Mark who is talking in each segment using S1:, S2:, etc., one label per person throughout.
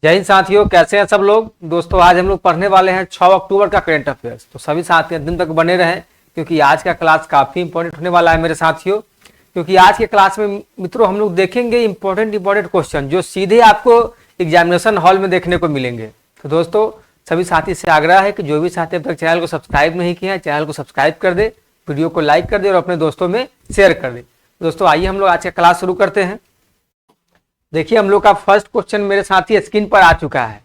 S1: जय हिंद साथियों, कैसे हैं सब लोग। दोस्तों आज हम लोग पढ़ने वाले हैं 6 अक्टूबर का करंट अफेयर्स। तो सभी साथी अंतिम तक बने रहें क्योंकि आज का क्लास काफ़ी इंपॉर्टेंट होने वाला है मेरे साथियों। क्योंकि आज के क्लास में मित्रों हम लोग देखेंगे इंपॉर्टेंट क्वेश्चन जो सीधे आपको एग्जामिनेशन हॉल में देखने को मिलेंगे। तो दोस्तों सभी साथी से आग्रह है कि जो भी साथी अब तक चैनल को सब्सक्राइब नहीं किया है चैनल को सब्सक्राइब कर दे, वीडियो को लाइक कर दे और अपने दोस्तों में शेयर कर दे। दोस्तों आइए हम लोग आज का क्लास शुरू करते हैं। देखिए हम लोग का फर्स्ट क्वेश्चन मेरे साथी स्क्रीन पर आ चुका है।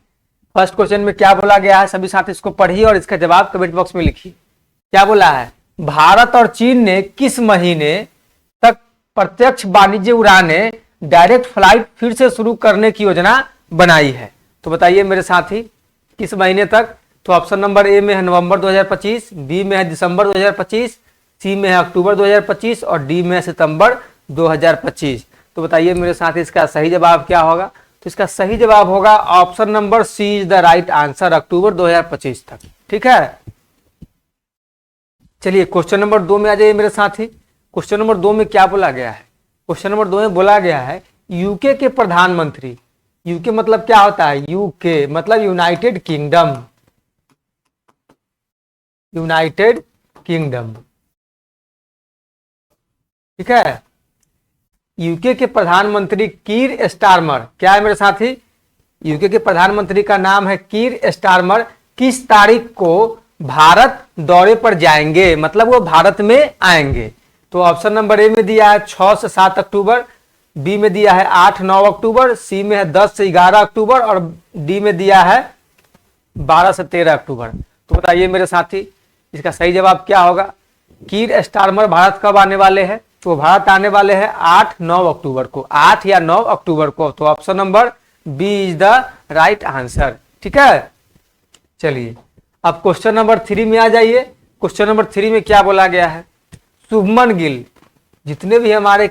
S1: फर्स्ट क्वेश्चन में क्या बोला गया है, सभी साथी इसको पढ़िए और इसका जवाब कमेंट बॉक्स में लिखिए। क्या बोला है, भारत और चीन ने किस महीने तक प्रत्यक्ष वाणिज्य उड़ानें डायरेक्ट फ्लाइट फिर से शुरू करने की योजना बनाई है। तो बताइए मेरे साथी किस महीने तक। तो ऑप्शन नंबर ए में है नवंबर 2025, बी में है दिसंबर 2025, सी में है अक्टूबर 2025 और डी में है सितंबर 2025। तो बताइए मेरे साथ इसका सही जवाब क्या होगा। तो इसका सही जवाब होगा option number C is the right answer, October 2025 तक। ठीक है, चलिए क्वेश्चन नंबर 2 में आ जाइए मेरे साथी। क्वेश्चन नंबर 2 में क्या बोला गया है। क्वेश्चन नंबर 2 में बोला गया है यूके के प्रधानमंत्री, यूके मतलब क्या होता है, यूके मतलब यूनाइटेड किंगडम, यूनाइटेड किंगडम। ठीक है, यूके के प्रधानमंत्री कीर स्टारमर, क्या है मेरे साथी, यूके के प्रधानमंत्री का नाम है कीर स्टारमर, किस तारीख को भारत दौरे पर जाएंगे, मतलब वो भारत में आएंगे। तो ऑप्शन नंबर ए में दिया है 6 से 7 अक्टूबर, बी में दिया है 8-9 अक्टूबर, सी में है 10 से 11 अक्टूबर और डी में दिया है 12 से 13 अक्टूबर। तो बताइए मेरे साथी इसका सही जवाब क्या होगा। कीर स्टारमर भारत कब आने वाले हैं, तो भारत आने वाले हैं 8-9 अक्टूबर को, 8 या 9 अक्टूबर को। तो option number B is the right answer. ठीक है, चलिए अब क्वेश्चन नंबर 3 में आ जाइए। क्वेश्चन नंबर 3 में क्या बोला गया है, शुभमन गिल, जितने भी हमारे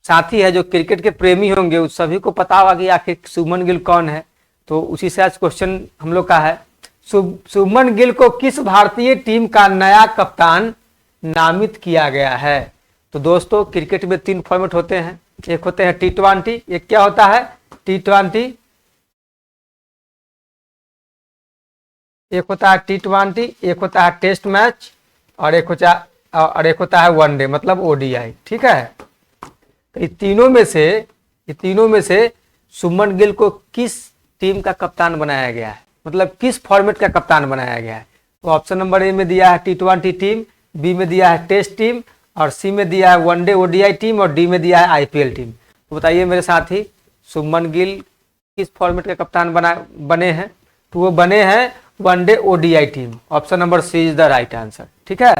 S1: साथी है जो क्रिकेट के प्रेमी होंगे उस सभी को पता होगा कि आखिर शुभमन गिल कौन है। तो उसी से आज क्वेश्चन हम लोग का है, शुभमन गिल को किस भारतीय टीम का नया कप्तान नामित किया गया है। तो दोस्तों क्रिकेट में 3 फॉर्मेट होते हैं, एक होते हैं T20, एक क्या होता है T20, एक होता है T20, एक होता है टेस्ट मैच और एक होता है वनडे मतलब ODI। ठीक है, तो ये तीनों में से शुभमन गिल को किस टीम का कप्तान बनाया गया है, मतलब किस फॉर्मेट का कप्तान बनाया गया है। तो ऑप्शन नंबर ए में दिया है T20 टीम, बी में दिया है टेस्ट टीम और सी में दिया है वनडे ODI टीम और डी में दिया है IPL टीम। तो बताइए मेरे साथी शुभमन गिल किस फॉर्मेट के कप्तान बने हैं। तो वो बने हैं one day ODI team, option number C is the right answer. ठीक है,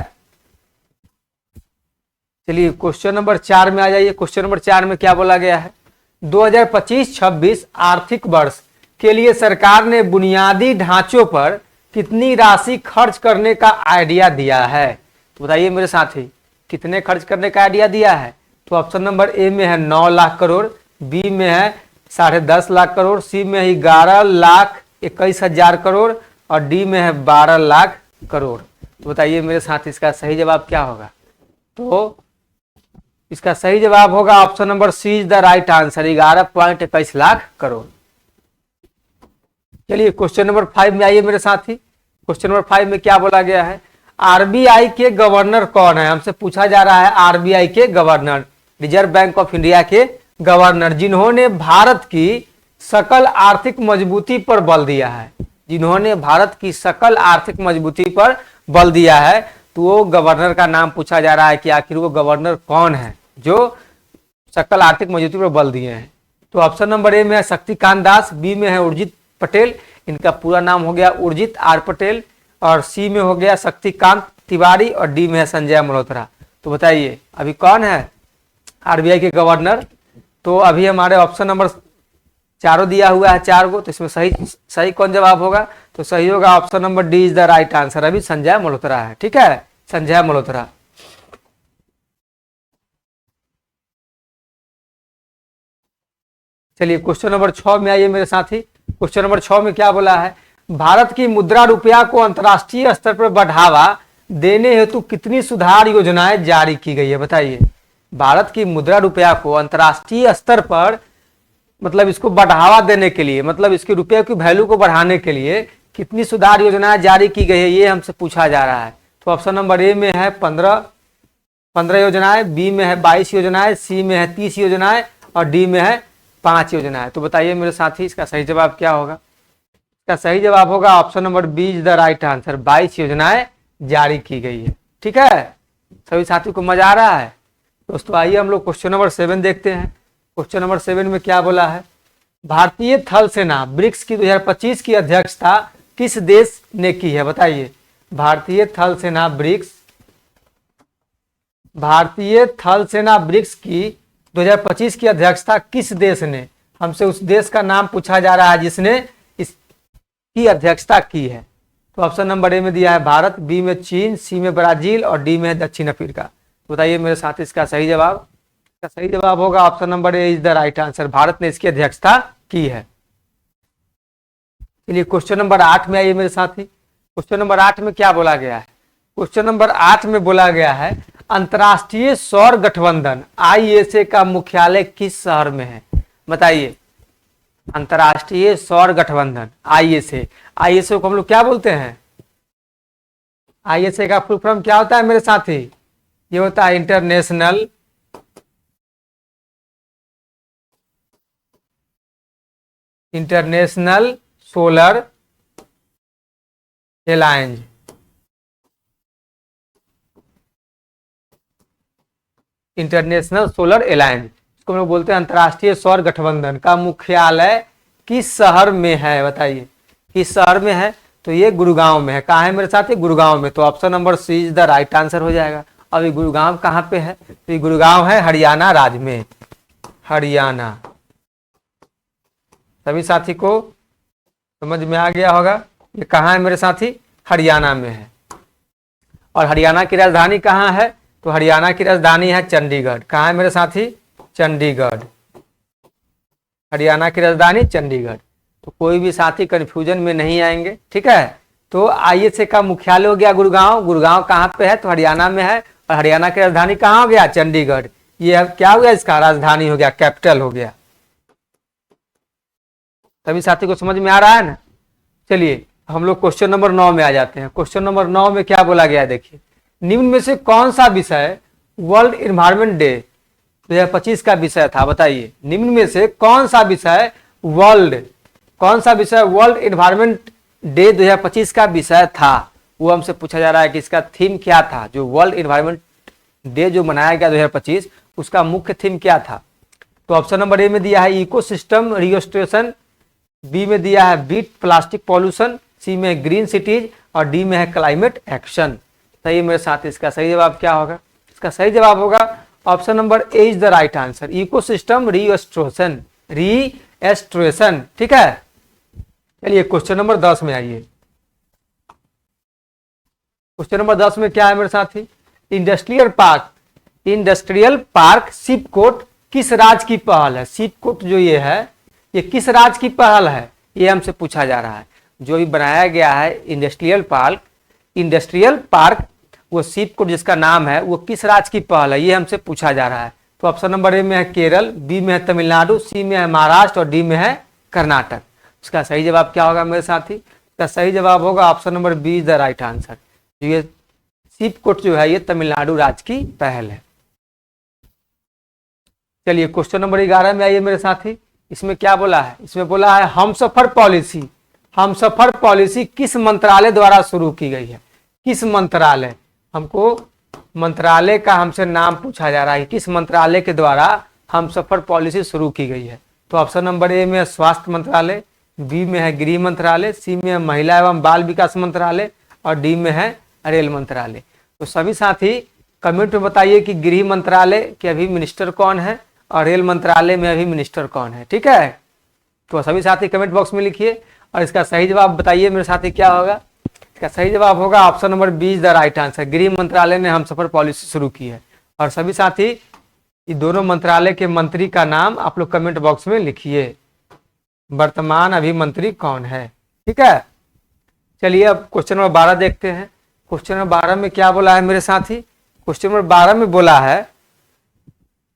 S1: चलिए क्वेश्चन नंबर 4 में आ जाइए। क्वेश्चन नंबर 4 में क्या बोला गया है, 2025-26 आर्थिक वर्ष के लिए सरकार ने बुनियादी ढांचों पर कितनी राशि खर्च करने का आइडिया दिया है। तो बताइए मेरे साथी कितने खर्च करने का आइडिया दिया है। तो ऑप्शन नंबर ए में है 9 लाख करोड़, बी में है 10.5 लाख करोड़, सी में है 11,21,000 करोड़ और डी में है 12 लाख करोड़। तो बताइए मेरे साथ इसका सही जवाब क्या होगा। तो इसका सही जवाब होगा option number C is the right answer, 11.21 lakh crore. चलिए क्वेश्चन नंबर 5 में आइए मेरे साथी। क्वेश्चन नंबर 5 में क्या बोला गया है, RBI के गवर्नर कौन है। हमसे पूछा जा रहा है RBI के governor, reserve bank of India के गवर्नर, जिन्होंने भारत की सकल आर्थिक मजबूती पर बल दिया है, जिन्होंने भारत की सकल आर्थिक मजबूती पर बल दिया है। तो वो गवर्नर का नाम पूछा जा रहा है कि आखिर वो गवर्नर कौन है जो सकल आर्थिक मजबूती पर बल दिए हैं। तो ऑप्शन नंबर ए में है शक्तिकांत दास, बी में है उर्जित पटेल, इनका पूरा नाम हो गया उर्जित आर पटेल और सी में हो गया शक्तिकांत तिवारी और डी में है संजय मल्होत्रा। तो बताइए अभी कौन है RBI के गवर्नर। तो अभी हमारे ऑप्शन नंबर चारों दिया हुआ है 4 को, तो इसमें सही कौन जवाब होगा। तो सही होगा option number D is the right answer, अभी संजय मल्होत्रा है। ठीक है, संजय मल्होत्रा। चलिए क्वेश्चन नंबर 6 में आइए मेरे साथी। क्वेश्चन नंबर 6 में क्या बोला है, भारत की मुद्रा रुपया को अंतर्राष्ट्रीय स्तर पर बढ़ावा देने हेतु कितनी सुधार योजनाएं जारी की गई है। बताइए भारत की मुद्रा रुपया को अंतर्राष्ट्रीय स्तर पर मतलब इसको बढ़ावा देने के लिए, मतलब इसके रुपये की वैल्यू को बढ़ाने के लिए कितनी सुधार योजनाएं जारी की गई है, ये हमसे पूछा जा रहा है। तो ऑप्शन नंबर ए में है 15 योजनाएं, बी में है 22 योजनाएं, सी में है 30 योजनाएं और डी में है 5 योजनाएं। तो बताइए मेरे साथी इसका सही जवाब क्या होगा। इसका सही जवाब होगा option number B is the right answer, 22 योजनाएं जारी की गई है। ठीक है, सभी साथी को मजा आ रहा है। दोस्तों आइए हम लोग क्वेश्चन नंबर 7 देखते हैं। क्वेश्चन नंबर 7 में क्या बोला है, भारतीय थल सेना ब्रिक्स की 2025 की अध्यक्षता किस देश ने की है, बताइए। भारतीय थल सेना ब्रिक्स की 2025 की अध्यक्षता किस देश ने, हमसे उस देश का नाम पूछा जा रहा है जिसने इसकी अध्यक्षता की है। तो ऑप्शन नंबर ए में दिया है भारत, बी में चीन, सी में ब्राजील और डी में है दक्षिण अफ्रीका। बताइए मेरे साथ इसका सही जवाब। इसका सही जवाब होगा option number A is the right answer, Bharat ने इसकी अध्यक्षता की है। चलिए क्वेश्चन नंबर 8 में आइए मेरे साथी। क्वेश्चन नंबर 8 में क्या बोला गया है, क्वेश्चन नंबर 8 में बोला गया है अंतर्राष्ट्रीय सौर गठबंधन ISA का मुख्यालय किस शहर में है, बताइए। अंतर्राष्ट्रीय सौर गठबंधन ISA को हम लोग क्या बोलते हैं, ISA का फुल फॉर्म क्या होता है मेरे साथी, ये होता है international solar alliance. International solar alliance, इसको हम लोग बोलते हैं अंतर्राष्ट्रीय सौर गठबंधन का मुख्यालय किस शहर में है, बताइए किस शहर में है। तो ये गुड़गांव में है। कहाँ है मेरे साथ, ये गुड़गांव में। तो option number C is the right answer हो जाएगा। अब ये गुड़गांव कहाँ पे है, तो ये गुड़गांव है हरियाणा राज्य में, हरियाणा। सभी साथी को समझ में आ गया होगा ये कहाँ है मेरे साथी, हरियाणा में है। और हरियाणा की राजधानी कहाँ है, तो हरियाणा की राजधानी है चंडीगढ़। कहाँ है मेरे साथी, चंडीगढ़। हरियाणा की राजधानी चंडीगढ़। तो कोई भी साथी कंफ्यूजन में नहीं आएंगे। ठीक है, तो ISA का मुख्यालय हो गया गुड़गांव। गुड़गांव कहाँ पे है, तो हरियाणा में है। और हरियाणा की राजधानी कहाँ हो गया, चंडीगढ़। ये क्या हो गया, इसका राजधानी हो गया, कैपिटल हो गया। सभी साथी को समझ में आ रहा है ना। चलिए हम लोग क्वेश्चन नंबर 9 में आ जाते हैं। क्वेश्चन नंबर 9 में क्या बोला गया है, देखिए। निम्न में से कौन सा विषय वर्ल्ड इन्वायरमेंट डे 2025 का विषय था, बताइए। निम्न में से कौन सा विषय वर्ल्ड इन्वायरमेंट डे 2025 का विषय था, वो हमसे पूछा जा रहा है कि इसका थीम क्या था। जो वर्ल्ड इन्वायरमेंट डे जो मनाया गया 2025, उसका मुख्य थीम क्या था। तो ऑप्शन नंबर ए में दिया है इकोसिस्टम रिस्टोरेशन, बी में दिया है बीट प्लास्टिक पॉल्यूशन, सी में ग्रीन सिटीज और डी में है क्लाइमेट एक्शन। सही मेरे साथ, इसका सही जवाब क्या होगा। इसका सही जवाब होगा option number A is the right answer, ecosystem restoration. ठीक है, चलिए क्वेश्चन नंबर 10 में आइए। क्वेश्चन नंबर 10 में क्या है मेरे साथी, इंडस्ट्रियल पार्क सिपकोट किस राज्य की पहल है। सिपकोट जो ये है, ये किस राज्य की पहल है, ये हमसे पूछा जा रहा है। जो भी बनाया गया है इंडस्ट्रियल पार्क वो सिपकोट जिसका नाम है, वो किस राज्य की पहल है, ये हमसे पूछा जा रहा है। तो ऑप्शन नंबर ए में है केरल, बी में है तमिलनाडु, सी में है महाराष्ट्र और डी में है कर्नाटक। इसका सही जवाब क्या होगा मेरे साथी, इसका सही जवाब होगा option number B is the right answer. ये सिपकोट जो है ये तमिलनाडु राज्य की पहल है। चलिए क्वेश्चन नंबर 11 में आइए मेरे साथी। इसमें क्या बोला है, इसमें बोला है हमसफर पॉलिसी किस मंत्रालय द्वारा शुरू की गई है। किस मंत्रालय, हमको मंत्रालय का हमसे नाम पूछा जा रहा है, किस मंत्रालय के द्वारा हमसफर पॉलिसी शुरू की गई है। तो ऑप्शन नंबर ए में है स्वास्थ्य मंत्रालय, बी में है गृह मंत्रालय, सी में है महिला एवं बाल विकास मंत्रालय और डी में है रेल मंत्रालय। तो सभी साथी कमेंट में बताइए कि गृह मंत्रालय के अभी मिनिस्टर कौन है और रेल मंत्रालय में अभी मिनिस्टर कौन है। ठीक है, तो सभी साथी कमेंट बॉक्स में लिखिए और इसका सही जवाब बताइए मेरे साथी क्या होगा। इसका सही जवाब होगा option number B is the right answer, गृह मंत्रालय ने हमसफर पॉलिसी शुरू की है। और सभी साथी ये दोनों मंत्रालय के मंत्री का नाम आप लोग कमेंट बॉक्स में लिखिए, वर्तमान अभी मंत्री कौन है। ठीक है, चलिए अब क्वेश्चन नंबर 12 देखते हैं। क्वेश्चन नंबर 12 में क्या बोला है मेरे साथी, क्वेश्चन नंबर 12 में बोला है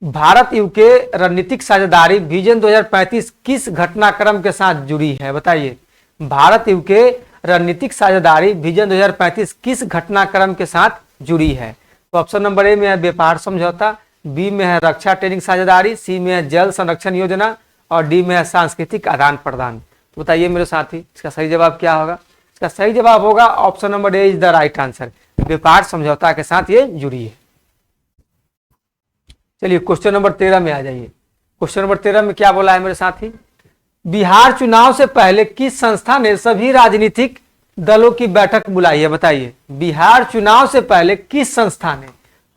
S1: भारत यूके रणनीतिक साझेदारी विजन 2035 किस घटनाक्रम के साथ जुड़ी है? बताइए। भारत यूके रणनीतिक साझेदारी विजन 2035 किस घटनाक्रम के साथ जुड़ी है? तो ऑप्शन नंबर ए में है व्यापार समझौता, बी में है रक्षा ट्रेनिंग साझेदारी, सी में है जल संरक्षण योजना और डी में है सांस्कृतिक आदान प्रदान। तो बताइए मेरे साथी, इसका सही जवाब क्या होगा? इसका सही जवाब होगा option number A is the right answer. व्यापार समझौता के साथ ये जुड़ी है। चलिए क्वेश्चन नंबर 13 में आ जाइए। क्वेश्चन नंबर 13 में क्या बोला है मेरे साथी? बिहार चुनाव से पहले किस संस्था ने सभी राजनीतिक दलों की बैठक बुलाई है? बताइए। बिहार चुनाव से पहले किस संस्था ने,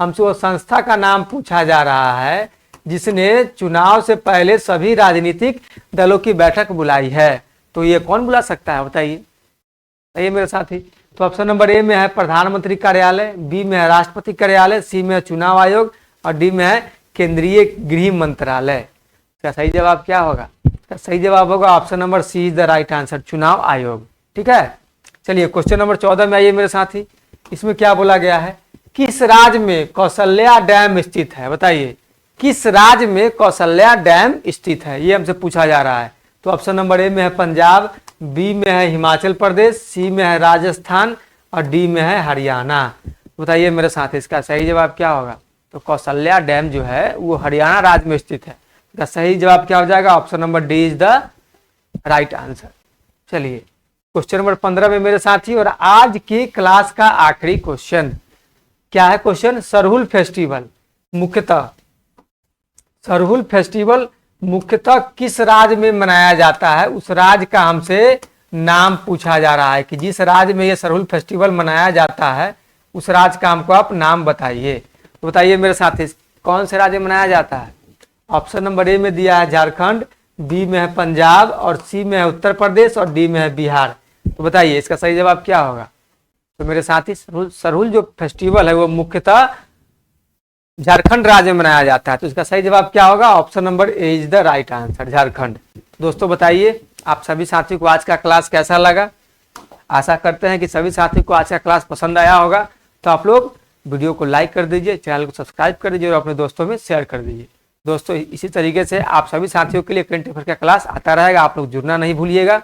S1: हमसे वो संस्था का नाम पूछा जा रहा है जिसने चुनाव से पहले सभी राजनीतिक दलों की बैठक बुलाई है। तो ये कौन बुला सकता है? बताइए मेरे साथी। तो ऑप्शन नंबर ए में है प्रधानमंत्री कार्यालय, बी में है राष्ट्रपति कार्यालय, सी में है चुनाव आयोग और डी में है केंद्रीय गृह मंत्रालय। इसका सही जवाब क्या होगा? इसका सही जवाब होगा option number C is the right answer, चुनाव आयोग। ठीक है। चलिए क्वेश्चन नंबर 14 में आइए मेरे साथी। इसमें क्या बोला गया है? किस राज्य में कौशल्या डैम स्थित है? बताइए। किस राज्य में कौशल्या डैम स्थित है, ये हमसे पूछा जा रहा है। तो ऑप्शन नंबर ए में है पंजाब, बी में है हिमाचल प्रदेश, सी में है राजस्थान और डी में है हरियाणा। बताइए मेरे साथ इसका सही जवाब क्या होगा? तो कौशल्या डैम जो है वो हरियाणा राज्य में स्थित है। इसका सही जवाब क्या हो जाएगा? Option number D is the right answer. चलिए क्वेश्चन नंबर 15 में मेरे साथी, और आज की क्लास का आखिरी क्वेश्चन क्या है? क्वेश्चन सरहुल फेस्टिवल मुख्यतः किस राज्य में मनाया जाता है? उस राज्य का हमसे नाम पूछा जा रहा है कि जिस राज्य में ये सरहुल फेस्टिवल मनाया जाता है उस राज्य का हमको आप नाम बताइए। तो बताइए मेरे साथी कौन से राज्य में मनाया जाता है? ऑप्शन नंबर ए में दिया है झारखंड, बी में है पंजाब और सी में है उत्तर प्रदेश और डी में है बिहार। तो बताइए इसका सही जवाब क्या होगा? तो मेरे साथी सरहुल जो फेस्टिवल है वो मुख्यतः झारखंड राज्य में मनाया जाता है। तो इसका सही जवाब क्या होगा? Option number A is the right answer, Jharkhand. दोस्तों बताइए आप सभी साथियों को आज का क्लास कैसा लगा? आशा करते हैं कि सभी साथियों को आज का क्लास पसंद आया होगा। तो आप लोग वीडियो को लाइक कर दीजिए, चैनल को सब्सक्राइब कर दीजिए और अपने दोस्तों में शेयर कर दीजिए। दोस्तों इसी तरीके से आप सभी साथियों के लिए करंट अफेयर का क्लास आता रहेगा, आप लोग जुड़ना नहीं भूलिएगा।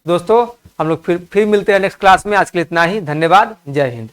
S1: दोस्तों हम लोग फिर मिलते हैं नेक्स्ट क्लास में। आज के लिए इतना ही, धन्यवाद, जय हिंद।